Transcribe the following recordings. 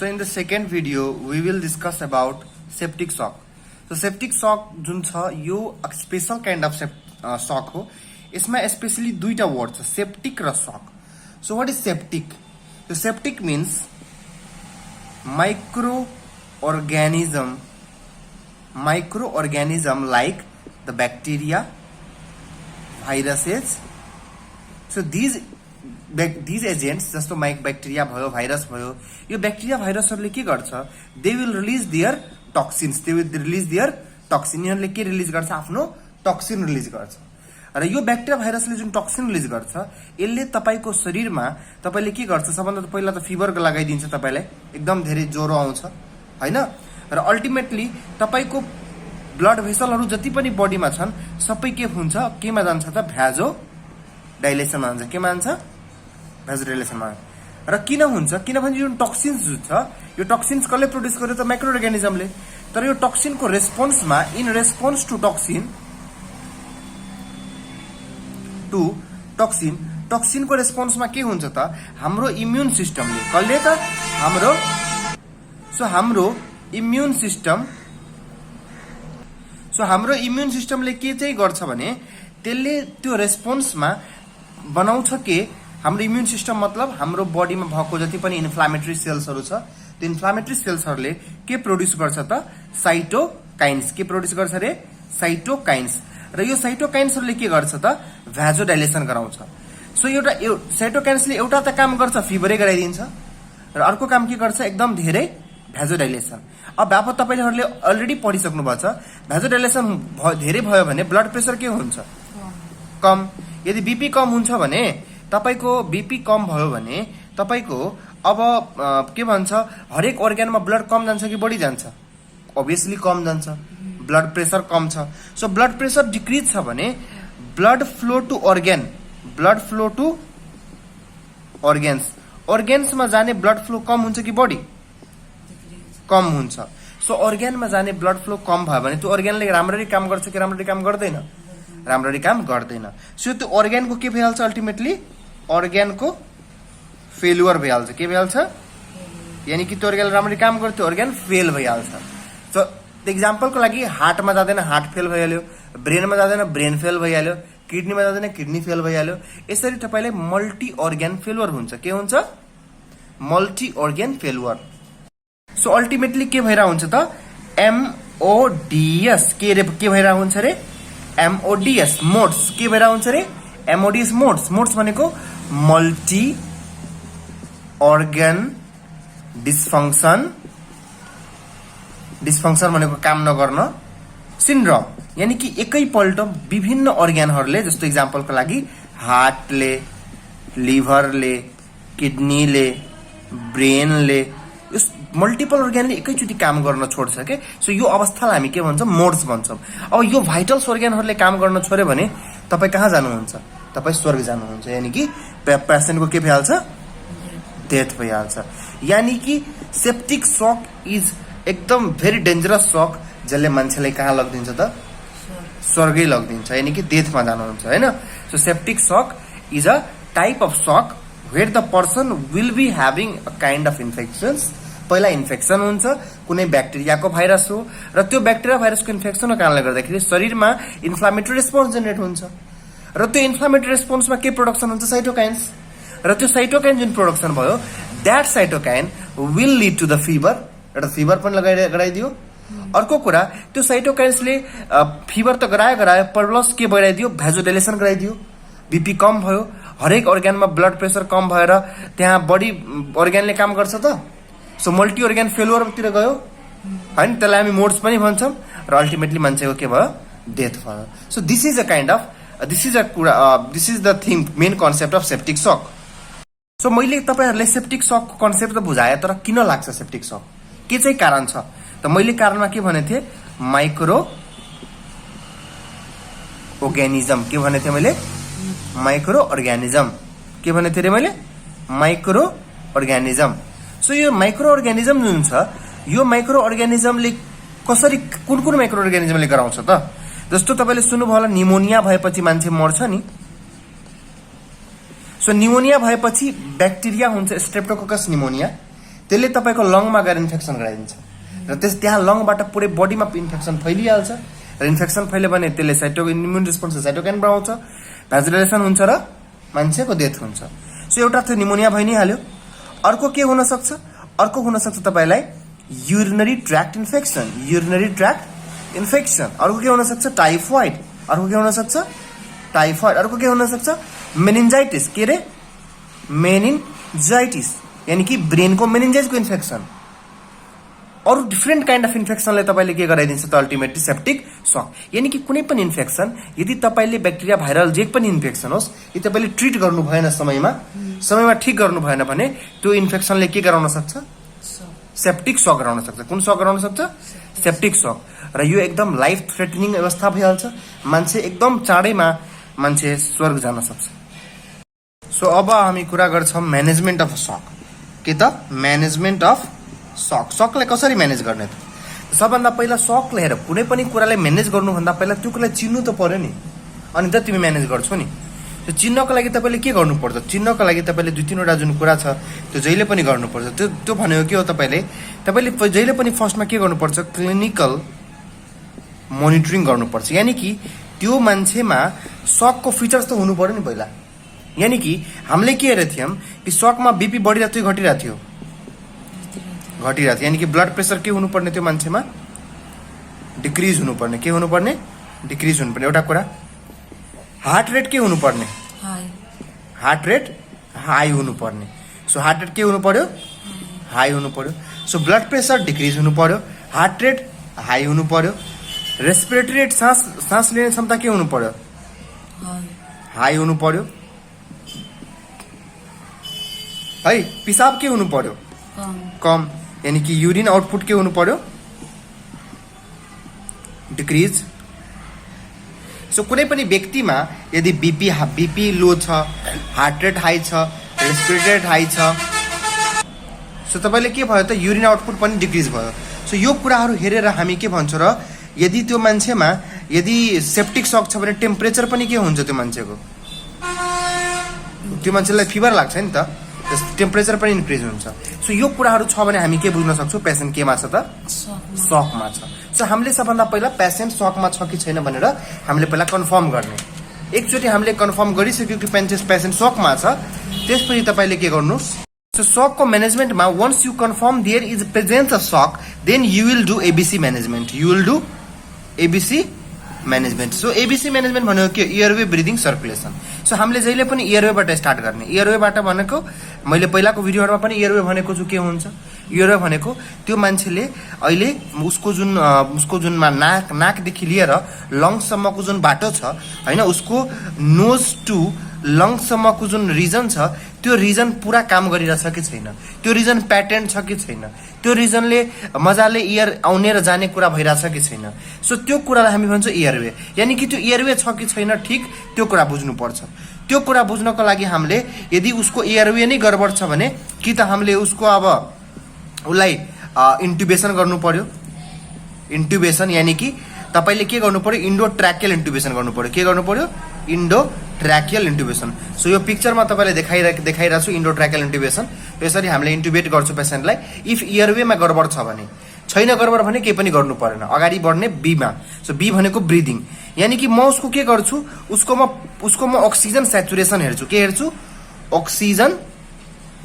So in the second video, we will discuss about septic shock. So septic shock जुन छ यो special kind of shock हो. यसमा specially दुईटा word छ, septic र shock. So what is septic? So septic means microorganism like the bacteria, viruses. So these agents जस्तो bacteria भयो, virus भयो, यो bacteria virusहरुले के गर्छ? They will release their toxins. यिनीहरुले के रिलिज गर्छ? आफ्नो टक्सिन रिलिज गर्छ. र यो ब्याक्टेरिया भाइरसले जुन टक्सिन रिलिज गर्छ, यसले तपाईको शरीरमा तपाईले के गर्छ? सबभन्दा पहिला त फिभर लगाइदिन्छ तपाईलाई, एकदम धेरै ज्वरो आउँछ, हैन? र अल्टिमेटली तपाईको ब्लड भेसलहरु जति पनि बडीमा छन् सबै के हुन्छ? केमा जान्छ त? भ्याजो डाइलेसनमा जान्छ. केमा जान्छ? भ्याजो डाइलेसनमा. र किन हुन्छ? किनभने जुन टक्सिन्स छ, यो टक्सिन्स कसले प्रोड्युस गर्यो त? माइक्रो अर्गानिजमले. तर यो टक्सिनको रेस्पोन्समा, इन रेस्पोन्स टु टक्सिनको रेस्पोन्समा के हुन्छ त? हाम्रो इम्युन सिस्टमले कसले त? हाम्रो इम्युन सिस्टमले के चाहिँ गर्छ भने त्यसले त्यो रेस्पोन्समा बनाउँछ के? हाम्रो इम्युन सिस्टम मतलब हाम्रो बडीमा भएको जति पनि इन्फ्लामेटरी सेल्सहरु छ, त्यो इन्फ्लामेटरी सेल्सहरुले के प्रोड्युस गर्छ त? साइटोकाइन्स. के प्रोड्युस गर्छ रे? साइटोकाइन्स. र यो साइटोकाइन्सहरुले के गर्छ त? भ्याजोडाइलेसन गराउँछ. सो एउटा साइटोकाइन्सले एउटा त काम गर्छ, फिभरै गराइदिन्छ, र अर्को काम के गर्छ? एकदम धेरै भ्याजोडाइलेसन. अब तपाईहरुले अलरेडी पढिसक्नु भएको छ, भ्याजोडाइलेसन धेरै भयो भने ब्लड प्रेसर के हुन्छ? कम. यदि बीपी कम हुन्छ भने तपाईको बीपी कम भयो भने तपाईको अब के भन्छ? हरेक अर्ग्यानमा ब्लड कम जान्छ कि बढी जान्छ? obviously कम जान्छ. ब्लड प्रेसर कम छ. सो ब्लड प्रेसर डिक्रिज छ भने ब्लड फ्लो टु अर्गेन्समा जाने ब्लड फ्लो कम हुन्छ कि बढी? कम हुन्छ. सो अर्ग्यानमा जाने ब्लड फ्लो कम भयो भने त्यो अर्ग्यानले राम्ररी काम गर्छ कि राम्ररी काम गर्दैन? राम्ररी काम गर्दैन. सो त्यो अर्ग्यानको के भइहाल्छ? अल्टिमेटली अर्ग्यानको फेलुअर भइहाल्छ. के भइहाल्छ? यानी कि त्यो अर्ग्यान राम्ररी काम गर्थ्यो, अर्ग्यान फेल भइहाल्छ. सो एक्जाम्पलको लागि हार्टमा जाँदैन, हार्ट फेल भइहाल्यो, ब्रेनमा जाँदैन, ब्रेन फेल भइहाल्यो, किडनीमा जाँदैन, किडनी फेल भइहाल्यो. यसरी तपाईलाई मल्टी अर्ग्यान फेलुअर हुन्छ. के हुन्छ? Multi organ failure. So ultimately के भइरा हुन्छ त? MODS. के भइरा हुन्छ रे? MODS modes. के भइरा हुन्छ रे? MODS modes. मोड्स भनेको मल्टी अर्ग्यान डिस्फङ्सन भनेको काम नगर्न सिन्ड्रोम. यानी कि एकैपल्ट विभिन्न अर्ग्यानहरुले, जस्तो एक्जाम्पलको लागि हार्टले, लिभरले, किडनीले, ब्रेनले, यस मल्टिपल अर्ग्यानले एकैचोटी काम गर्न छोड्छ के. सो यो अवस्थालाई हामी के भन्छौं? मोड्स भन्छौं. अब यो भाइटल्स अर्ग्यानहरुले काम गर्न छोड्यो भने तपाई कहाँ जानुहुन्छ? तपाई स्वर्ग जानुहुन्छ. यानी कि पेशेन्टको के भइहाल्छ? डेथ भइहाल्छ. यानी कि सेप्टिक शक इज एकदम भेरी डेन्जरस शक, जसले मान्छेलाई कहाँ लगिदिन्छ त? स्वर्गै लगिदिन्छ. यानी कि डेथमा जानुहुन्छ, हैन? So septic shock is a type of shock where the person will be having a kind of infections. पहिला इन्फेक्सन हुन्छ, कुनै ब्याक्टेरियाको भाइरस हो, र त्यो ब्याक्टेरिया भाइरसको इन्फेक्सनको कारणले गर्दाखेरि शरीरमा इन्फ्लामेटरी रेस्पोन्स जेनेरेट हुन्छ, र त्यो इन्फ्लामेटरी रेस्पोन्समा के प्रोडक्सन हुन्छ? साइटोकाइन्स. र त्यो साइटोकाइन जुन प्रोडक्सन भयो, that cytokine will lead to the fever. एउटा फिभर पनि गराइदियो. अर्को कुरा, त्यो साइटोकाइन्सले फिभर त गरायो, प्लस के भइदियो? भ्याजोडाइलेसन गराइदियो. बीपी कम भयो, हरेक अर्ग्यानमा ब्लड प्रेसर कम भएर त्यहाँ बडी अर्ग्यानले काम गर्छ त. सो मल्टी अर्ग्यान फेलुअरतिर गयो, हैन? त्यसलाई हामी मोड्स पनि भन्छौं. र अल्टिमेटली मान्छेको के भयो? डेथ भयो. So this is the thing, main concept of septic shock. So मैले तपाईहरुलाई सेप्टिक शकको कन्सेप्ट त बुझाए, तर किन लाग्छ सेप्टिक शक? के चाहिँ कारण छ त? मैले कारणमा के भने थिए? Micro organism. के भने थिए मैले? Micro organism. के भने थिए रे मैले? Micro organism. सो यो माइक्रो अर्गानिजम जुन छ, यो माइक्रो अर्गानिजमले कसरी, कुन माइक्रो अर्गानिजमले गराउँछ त? जस्तो तपाईले सुन्नुभयो होला, निमोनिया भएपछि मान्छे मर्छ नि. सो निमोनिया भएपछि ब्याक्टेरिया हुन्छ, स्ट्रेप्टोकोकस निमोनिया. त्यसले तपाईको लङमा गएर इन्फेक्सन गराइदिन्छ र त्यहाँ लङबाट पुरै बडीमा इन्फेक्सन फैलिहाल्छ र इन्फेक्सन फैल्यो भने त्यसले इम्युन रिस्पोन्स साइटोकाइन बढाउँछ, भाइरलाइजेसन हुन्छ र मान्छेको डेथ हुन्छ। सो एउटा त्यो निमोनिया भइ नै हाल्यो। अर्को के हुन सक्छ? अर्को हुन सक्छ तपाईलाई युरिनरी ट्र्याक्ट इन्फेक्सन। अर्को के हुन सक्छ? टाइफोइड। अर्को के हुन सक्छ? अर्को के हुन सक्छ? मेनिन्जाइटिस। के रे? मेनिन्जाइटिस यानी कि ब्रेनको मेनिन्जाइटिसको इन्फेक्सन। अरू डिफ्रेन्ट काइन्ड अफ इन्फेक्सनले तपाईले के गराइदिन्छ त अल्टिमेटली सेप्टिक सक। यानी कि कुनै पनि इन्फेक्सन यदि तपाईले ब्याक्टेरिया भाइरल जे पनि इन्फेक्सन होस् यदि तपाईले ट्रिट गर्नु भएन समयमा ठीक गर्नु भएन भने त्यो इन्फेक्सनले के गराउन सक्छ? सेप्टिक सक गराउन सक्छ। कुन सक गराउन सक्छ? सेप्टिक सक। र यो एकदम लाइफ थ्रेटनिङ अवस्था भइहाल्छ। मान्छे एकदम चाँडैमा मान्छे स्वर्ग जान सक्छ। सो अब हामी कुरा गर्छौं म्यानेजमेन्ट अफ सक। के त? म्यानेजमेन्ट अफ सकलाई कसरी म्यानेज गर्ने त? सबभन्दा पहिला सकलाई हेर कुनै पनि कुरालाई म्यानेज गर्नुभन्दा पहिला त्यो कुरालाई चिन्नु त पर्यो नि, अनि त तिमी म्यानेज गर्छौ नि। त्यो चिन्नको लागि तपाईले के गर्नुपर्छ? चिन्नको लागि तपाईले दुई तीनवटा जुन कुरा छ त्यो जहिले पनि गर्नुपर्छ। त्यो भनेको के हो? तपाईले जहिले पनि फर्स्टमा के गर्नुपर्छ? क्लिनिकल मोनिटरिङ गर्नुपर्छ। यानी कि त्यो मान्छेमा सकको फिचर्स त हुनु पर्यो नि पहिला। यानी कि हामीले के हेरेको थियौं कि सकमा बीपी बढिरहेको थियो घटिरहेको थियो? घटिरहेको थियो। यानी कि ब्लड प्रेसर के हुनुपर्ने त्यो मान्छेमा? डिक्रिज हुनुपर्ने। के हुनुपर्ने? डिक्रिज हुनुपर्ने एउटा कुरा। हार्ट रेट के हुनुपर्ने? हार्ट रेट हाई हुनुपर्ने। सो हार्ट रेट के हुनु पर्यो? हाई हुनु पर्यो। सो ब्लड प्रेसर डिक्रिज हुनु पर्यो, हार्ट रेट हाई हुनु पर्यो। रेस्पिरेटरी रेट सांस लिने क्षमता के हुनु पर्यो? हाई हुनु पर्यो है। पिसाब के हुनु पर्यो? कम। यानी कि यूरिन आउटपुट के हुनु पर्यो? डिक्रिज। सो कुनै पनि व्यक्तिमा यदि बीपी लो छ, हार्ट रेट हाई छ, रेस्पिरेटरी रेट हाई छ, सो तपाईले के भयो त? यूरिन आउटपुट पनि डिक्रिज भयो। सो यो कुराहरू हेरेर हामी के भन्छौँ र यदि त्यो मान्छेमा यदि सेप्टिक सक छ भने टेम्परेचर पनि के हुन्छ? त्यो मान्छेलाई फिभर लाग्छ नि त, टेम्परेचर पनि इन्क्रिज हुन्छ। सो यो कुराहरू छ भने हामी के बुझ्न सक्छौँ? पेसेन्ट केमा छ त? सकमा छ। सो हामीले सबभन्दा पहिला पेसेन्ट सकमा छ कि छैन भनेर हामीले पहिला कन्फर्म गर्ने। एकचोटि हामीले कन्फर्म गरिसक्यो कि पेसेन्ट सकमा छ, त्यसपछि तपाईले के गर्नुस्? सो सकको म्यानेजमेन्टमा once you confirm there is presence of shock then you will do ABC management. So ABC management भनेको के? Airway breathing circulation. सो हामीले जहिले पनि एयरवेबाट स्टार्ट गर्ने। एयरवेबाट भनेको मैले पहिलाको भिडियोहरुमा पनि एयरवे भनेको चाहिँ के हुन्छ? एयरवे भनेको त्यो मान्छेले अहिले उसको जुनमा नाकदेखि लिएर लङ्ससम्मको जुन बाटो छ हैन, उसको नोज टु लङ्ससम्मको जुन रिजन छ त्यो रिजन पूरा काम गरिरहेछ कि छैन, त्यो रिजन प्याटर्न छ कि छैन, त्यो रिजनले मजाले एयर आउने र जाने कुरा भइरहेछ कि छैन। सो त्यो कुरालाई हामी भन्छौँ एयरवे। यानी कि त्यो एयरवे छ कि छैन ठिक, त्यो कुरा बुझ्नु पर्छ। त्यो कुरा बुझ्नको लागि हामीले यदि उसको एयरवे नै गडबड छ भने कि त हामीले उसको अब उसलाई इन्ट्युबेसन गर्नु पर्यो। इन्ट्युबेसन यानी कि तपाईले के गर्नु पर्यो? इन्डोट्र्याकियल इन्ट्युबेसन गर्नु पर्यो। के गर्नु पर्यो? इन्डोट्र्याकियल इन्ट्युबेसन। सो यो पिक्चरमा तपाईलाई देखाइरहेको छु इन्डोट्र्याकियल इन्ट्युबेसन। यसरी हामीले इन्ट्युबेट गर्छौँ पेसेन्टलाई। इफ एयरवेमा गडबड छ भने, छैन गडबड भने केही पनि गर्नु परेन, अगाडि बढ्ने बीमा। सो बी भनेको ब्रिदिङ। यानी कि म उसको के गर्छु? उसको म अक्सिजन स्याचुरेसन हेर्छु। के हेर्छु? Oxygen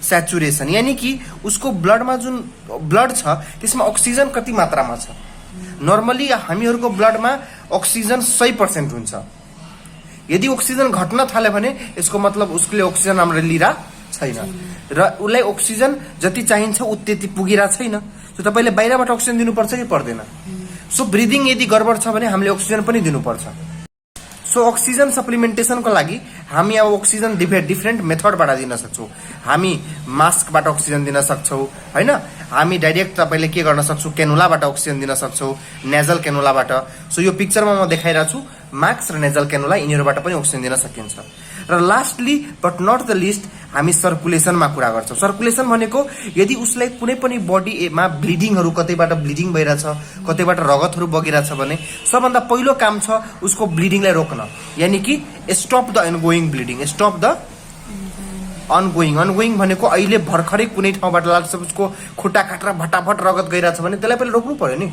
saturation. यानी कि उसको ब्लडमा जुन ब्लड छ त्यसमा अक्सिजन कति मात्रामा छ। नर्मली हामीहरूको ब्लडमा अक्सिजन 100% हुन्छ। यदि अक्सिजन घट्न थाल्यो भने यसको मतलब उसले अक्सिजन राम्रो लिइरा छैन र उसलाई अक्सिजन जति चाहिन्छ त्यति पुगिरा छैन। सो तपाईले बाहिरबाट अक्सिजन दिनुपर्छ कि पर्दैन? सो ब्रिदिङ यदि गडबड छ भने हामीले अक्सिजन पनि दिनुपर्छ। सो अक्सिजन सप्लिमेन्टेसनको लागि हामी अब अक्सिजन डिफ्रेन्ट मेथडबाट दिन सक्छौँ। हामी मास्कबाट अक्सिजन दिन सक्छौँ हैन, हामी डाइरेक्ट तपाईले के गर्न सक्छौँ? क्यानुलाबाट अक्सिजन दिन सक्छौँ, नेजल क्यानुलाबाट। सो यो पिक्चरमा म देखाइरहेको छु मास्क र नेजल क्यानुला, यिनीहरूबाट पनि अक्सिजन दिन सकिन्छ। र lastly but not the least हामी सर्कुलेसनमा कुरा गर्छौँ। सर्कुलेसन भनेको यदि उसलाई कुनै पनि बडीमा ब्लिडिङहरू कतैबाट ब्लिडिङ भइरहेछ, कतैबाट रगतहरू बगिरहेछ भने सबभन्दा पहिलो काम छ उसको ब्लिडिङलाई रोक्न। यानी कि stop the ongoing bleeding, stop the ongoing ongoing भनेको अहिले भर्खरै कुनै ठाउँबाट लाग्छ उसको खुट्टा काटेर भटाभट रगत गइरहेछ भने त्यसलाई पहिले रोक्नु पर्यो नि,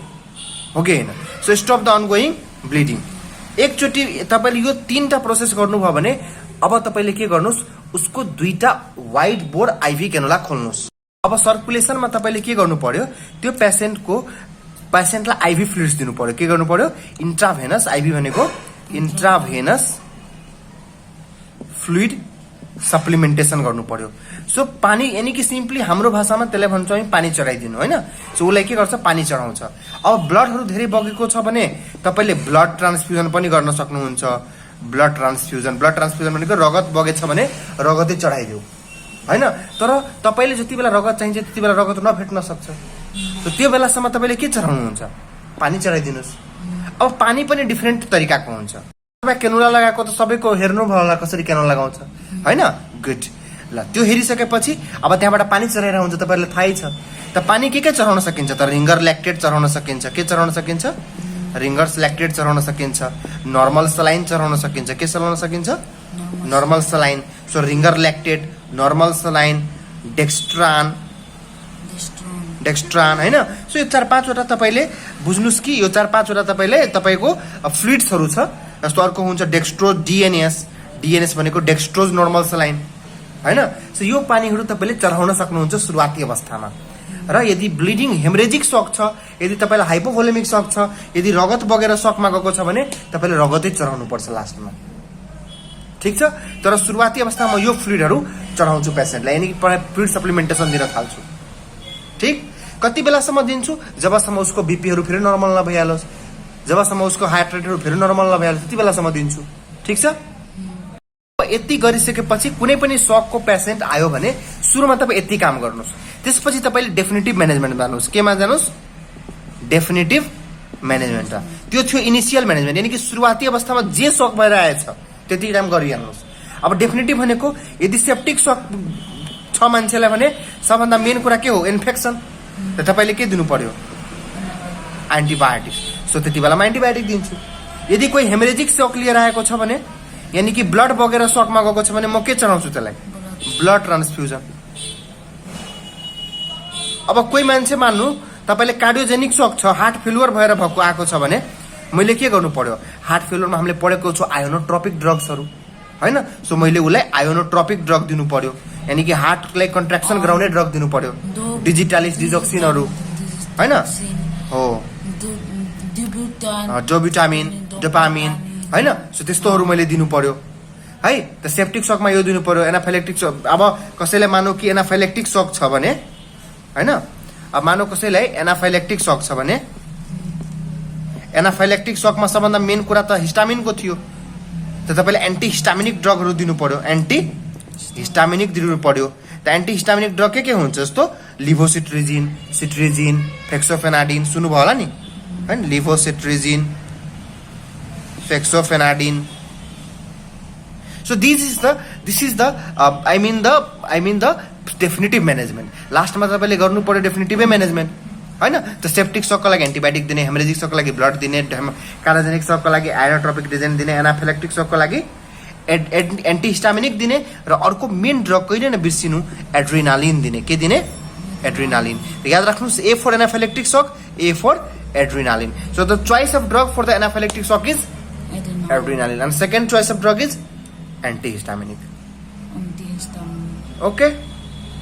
हो कि होइन? So stop the ongoing bleeding. एकचोटि तपाईँले यो 3टा प्रोसेस गर्नुभयो भने अब तपाईँले के गर्नुहोस्, उसको 2टा वाइड बोर्ड आइभी क्यानुला खोल्नुहोस्। अब सर्कुलेसनमा तपाईँले के गर्नु पर्यो, त्यो पेसेन्टलाई आइभी फ्लुइड्स दिनु पर्यो। के गर्नु पर्यो? इन्ट्राभेनस, आइभी भनेको इन्ट्राभेनस फ्लुइड सप्लिमेन्टेसन गर्नु पर्यो। सो पानी यानी कि सिम्पली हाम्रो भाषामा त्यसलाई भन्छौँ हामी पानी चढाइदिनु, होइन? सो उसलाई के गर्छ? पानी चढाउँछ। अब ब्लडहरू धेरै बगेको छ भने तपाईँले ब्लड ट्रान्सफ्युजन पनि गर्न सक्नुहुन्छ। ब्लड ट्रान्सफ्युजन भनेको रगत बगेछ भने रगतै चढाइदियो, होइन? तर तपाईँले जति बेला रगत चाहिन्छ त्यति बेला रगत नभेट्न सक्छ। सो त्यो बेलासम्म तपाईँले के चढाउनुहुन्छ? पानी चढाइदिनुहोस्। अब पानी पनि डिफ्रेन्ट तरिकाको हुन्छ। तपाईँ क्यानुला लगाएको त सबैको हेर्नुभयो होला कसरी क्यानुला लगाउँछ, होइन? गुड। ल त्यो हेरिसकेपछि अब त्यहाँबाट पानी चढाएर हुन्छ, तपाईँहरूलाई थाहै छ। त पानी के चढाउन सकिन्छ त? रिङ्गर ल्याक्टेट चढाउन सकिन्छ। के चढाउन सकिन्छ? रिङ्गर्स ल्याक्टेट चढाउन सकिन्छ। नर्मल सलाइन चढाउन सकिन्छ। के चढाउन सकिन्छ? Normal saline. So ringer lactate, normal saline, dextran, होइन? सो यो 4-5वटा तपाईँले बुझ्नुहोस् कि यो 4-5वटा तपाईँको फ्लुइड्सहरू छ। जस्तो अर्को हुन्छ डेक्स्ट्रोज डिएनएस भनेको डेक्स्ट्रोज नर्मल सलाइन, होइन? सो यो पानीहरू तपाईँले चढाउन सक्नुहुन्छ सुरुवाती अवस्थामा। र यदि ब्लिडिङ हेमरेजिक सक छ, यदि तपाईँलाई हाइपोभोलेमिक सक छ, यदि रगत बगेर सकमा गएको छ भने तपाईँले रगतै चढाउनु पर्छ लास्टमा, ठिक छ? तर सुरुवाती अवस्थामा यो फ्लुइडहरू चढाउँछु पेसेन्टलाई, यानि कि फ्लुइड सप्लिमेन्टेसन दिन थाल्छु, ठिक? कति बेलासम्म दिन्छु? जबसम्म उसको बिपीहरू फेरि नर्मल नभइहालोस्, जबसम्म उसको हार्ट रेटहरू फेरि नर्मल नभइहालोस्, त्यति बेलासम्म दिन्छु, ठिक छ? यति गरिसकेपछि कुनै पनि सकको पेसेन्ट आयो भने सुरुमा तपाईँ यति काम गर्नुहोस्। त्यसपछि तपाईँले डेफिनेटिभ म्यानेजमेन्ट जानुहोस्। केमा जानुहोस्? Definitive management. त्यो थियो इनिसियल म्यानेजमेन्ट, यानि कि सुरुवाती अवस्थामा जे सक भएर आएछ त्यति काम गरिहाल्नुहोस्। अब डेफिनेटिभ भनेको यदि सेप्टिक सक छ मान्छेलाई भने सबभन्दा मेन कुरा के हो? इन्फेक्सन। त तपाईँले के दिनु पर्यो? एन्टिबायोटिक्स। सो त्यति बेलामा एन्टिबायोटिक दिन्छु। यदि कोही हेमरेजिक सक लिएर आएको छ भने, यानी कि ब्लड बगेर सकमा गएको छ भने म के चढाउँछु त्यसलाई? Blood transfusion. अब कोही मान्छे मान्नु तपाईँले कार्डियोजेनिक सक छ, हार्ट फेलुअर भएर आएको छ भने मैले के गर्नु पर्यो? हार्ट फेलुअरमा हामीले पढेको छु आयोनोट्रोपिक ड्रग्सहरू, होइन? सो मैले उसलाई आयोनोट्रोपिक ड्रग दिनु पर्यो, यानी कि हार्टलाई कन्ट्राक्सन गराउने ड्रग दिनु पर्यो। डिजिटालिस, डिजोक्सिनहरू, होइन? हो, डोबिटामिन, डोपामिन, होइन? सो त्यस्तोहरू मैले दिनु पर्यो, है? त सेप्टिक सकमा यो दिनु पर्यो। एनाफाइलेक्टिक सक, अब कसैलाई मानौ कि एनाफाइलेक्टिक सक छ भने, होइन? अब मानौ कसैलाई एनाफाइलेक्टिक सक छ भने, एनाफाइलेक्टिक सकमा सबभन्दा मेन कुरा त हिस्टामिनको थियो। त तपाईँले एन्टिहिस्टामिनिक ड्रगहरू दिनु पर्यो, एन्टिहिस्टामिनिक दिनु पर्यो। त एन्टिहिस्टामिनिक ड्रग के हुन्छ? जस्तो लिभोसिट्रिजिन, सिट्रिजिन, फेक्सोफेनाडिन, सुन्नुभयो होला नि, होइन? लिभोसिट्रिजिन, फेक्सोफेनाडिन। So this is the I mean the definitive management. लास्टमा तपाईँले गर्नु पर्यो डेफिनेटिभै म्यानेजमेन्ट, होइन? त सेप्टिक सकको लागि एन्टिबायोटिक दिने, हेमरेजिक सकको लागि ब्लड दिने, कार्डियोजेनिक सकको लागि आयोनोट्रोपिक डिजेन दिने, एनाफाइलेक्टिक सकको लागि एन्टिहिस्टामिनिक दिने, र अर्को मेन ड्रग कहिले नबिर्सिनु, एड्रिनालिन दिने। के दिने? एड्रिनालिन। याद राख्नुहोस्, ए for anaphylactic shock, A for adrenaline. So the choice of drug for the anaphylactic shock is adrenaline, and second choice of drug is antihistaminic. Okay.